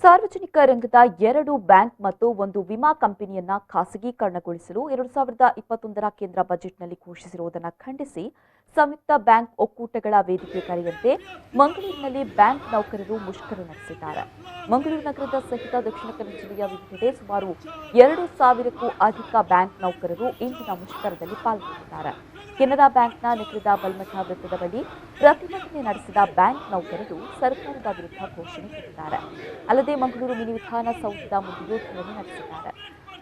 ಸಾರ್ವಜನಿಕ ರಂಗದ 2 ಬ್ಯಾಂಕ್ ಮತ್ತು 1 ವಿಮಾ ಕಂಪನಿಯನ್ನ ಖಾಸಗೀಕರಣಗೊಳಿಸಲು 2021ರ ಕೇಂದ್ರ ಬಜೆಟ್ನಲ್ಲಿ ಘೋಷಿಸಿರುವುದನ್ನು ಖಂಡಿಸಿ ಸಂಯುಕ್ತ ಬ್ಯಾಂಕ್ ಒಕ್ಕೂಟಗಳ ವೇದಿಕೆ ಕರೆಯಂತೆ ಮಂಗಳೂರಿನಲ್ಲಿ ಬ್ಯಾಂಕ್ ನೌಕರರು ಮುಷ್ಕರ ನಡೆಸಿದ್ದಾರೆ. ಮಂಗಳೂರು ನಗರದ ಸಹಿತ ದಕ್ಷಿಣ ಕನ್ನಡ ಜಿಲ್ಲೆಯ ವಿವಿಧೆಡೆ ಸುಮಾರು 2,000ಕ್ಕೂ ಅಧಿಕ ಬ್ಯಾಂಕ್ ನೌಕರರು ಇಂದಿನ ಮುಷ್ಕರದಲ್ಲಿ ಪಾಲ್ಗೊಂಡಿದ್ದಾರೆ. ಕೆನರಾ ಬ್ಯಾಂಕ್ನ ನಗರದ ಬಲ್ಮಠ ವೃತ್ತದ ಬಳಿ ಪ್ರತಿಭಟನೆ ನಡೆಸಿದ ಬ್ಯಾಂಕ್ ನೌಕರರು ಸರ್ಕಾರದ ವಿರುದ್ಧ ಘೋಷಣೆ ಕೂಗಿದ್ದಾರೆ. ಅಲ್ಲದೆ ಮಂಗಳೂರು ಮಿನಿ ವಿಧಾನಸೌಧದ ಮುಂದೆಯೂ ಧರಣಿ ನಡೆಸಿದ್ದಾರೆ.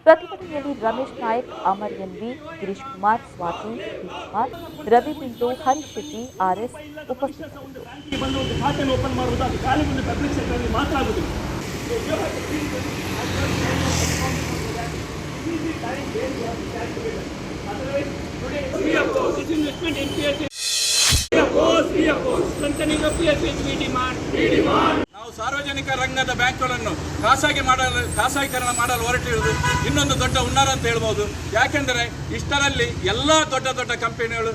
ಪ್ರತಿಭಟನೆಯಲ್ಲಿ ರಮೇಶ್ ನಾಯಕ್, ಅಮರ್ ಎನ್ವಿ, ಗಿರೀಶ್ ಕುಮಾರ್, ಸ್ವಾತಿ, ಕುಮಾರ್, ರವಿ ಬಿಂದು, ಹರೀಶ್ ಶೆಟ್ಟಿ, ಆರ್ಎಸ್ ಉಪಸ್ಥಿತರಿದ್ದರು. ನಾವು ಸಾರ್ವಜನಿಕ ರಂಗದ ಬ್ಯಾಂಕ್ಗಳನ್ನು ಖಾಸಗೀಕರಣ ಮಾಡಲು ಹೊರಟಿರುವುದು ಇನ್ನೊಂದು ದೊಡ್ಡ ಹುನ್ನಾರ ಅಂತ ಹೇಳ್ಬೋದು. ಯಾಕೆಂದರೆ ಇಷ್ಟರಲ್ಲಿ ಎಲ್ಲ ದೊಡ್ಡ ದೊಡ್ಡ ಕಂಪನಿಗಳು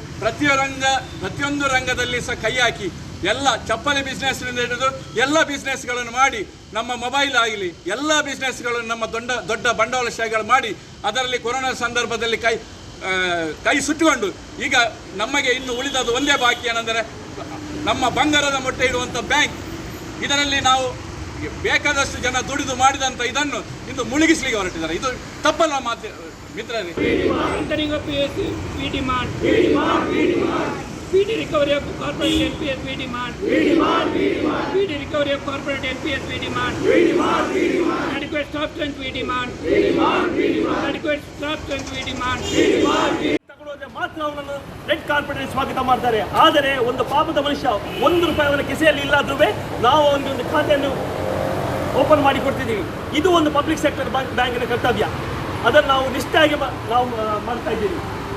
ಪ್ರತಿಯೊಂದು ರಂಗದಲ್ಲಿ ಸಹ ಕೈ ಹಾಕಿ ಎಲ್ಲ ಚಪ್ಪಲಿ ಬಿಸ್ನೆಸ್ನಿಂದ ಹಿಡಿದು ಎಲ್ಲ ಬಿಸ್ನೆಸ್ಗಳನ್ನು ಮಾಡಿ, ನಮ್ಮ ಮೊಬೈಲ್ ಆಗಲಿ ಎಲ್ಲ ಬಿಸ್ನೆಸ್ಗಳನ್ನು ನಮ್ಮ ದೊಡ್ಡ ಬಂಡವಾಳಶಾಹಿಗಳು ಮಾಡಿ ಅದರಲ್ಲಿ ಕೊರೋನಾ ಸಂದರ್ಭದಲ್ಲಿ ಕೈ ಸುಟ್ಟುಕೊಂಡು ಈಗ ನಮಗೆ ಇನ್ನು ಉಳಿದದ್ದು ಒಂದೇ ಬಾಕಿ ಏನೆಂದರೆ ನಮ್ಮ ಬಂಗಾರದ ಮೊಟ್ಟೆ ಇಡುವಂಥ ಬ್ಯಾಂಕ್. ಇದರಲ್ಲಿ ನಾವು ಬೇಕಾದಷ್ಟು ಜನ ದುಡಿದು ಮಾಡಿದಂಥ ಇದನ್ನು ಇಂದು ಮುಳುಗಿಸಲಿಕ್ಕೆ ಹೊರಟಿದ್ದಾರೆ. ಇದು ತಪ್ಪಲ್ಲ ಮಿತ್ರರೇ. Speedy recovery of corporate NPS we demand. Speedy recovery of corporate NPS we demand. Adequate staff strength we demand. Adequate staff strength we demand. ಮಾತ್ರ ಅವನನ್ನು ರೆಡ್ ಕಾರ್ಪೆಟ್ ಸ್ವಾಗತ ಮಾಡ್ತಾರೆ. ಆದರೆ ಒಂದು ಪಾಪದ ಮನುಷ್ಯ ₹1 ಅವನ ಕಿಸೆಯಲ್ಲಿ ಇಲ್ಲಾದ್ರೂ ನಾವು ಅವನಿಗೆ ಒಂದು ಖಾತೆಯನ್ನು ಓಪನ್ ಮಾಡಿ ಕೊಡ್ತಿದ್ದೀವಿ. ಇದು ಒಂದು ಪಬ್ಲಿಕ್ ಸೆಕ್ಟರ್ ಬ್ಯಾಂಕಿನ ಕರ್ತವ್ಯ. ಅದನ್ನು ನಾವು ನಿಷ್ಠೆಯಾಗಿ ನಾವು ಮಾಡ್ತಾ ಇದ್ದೀವಿ.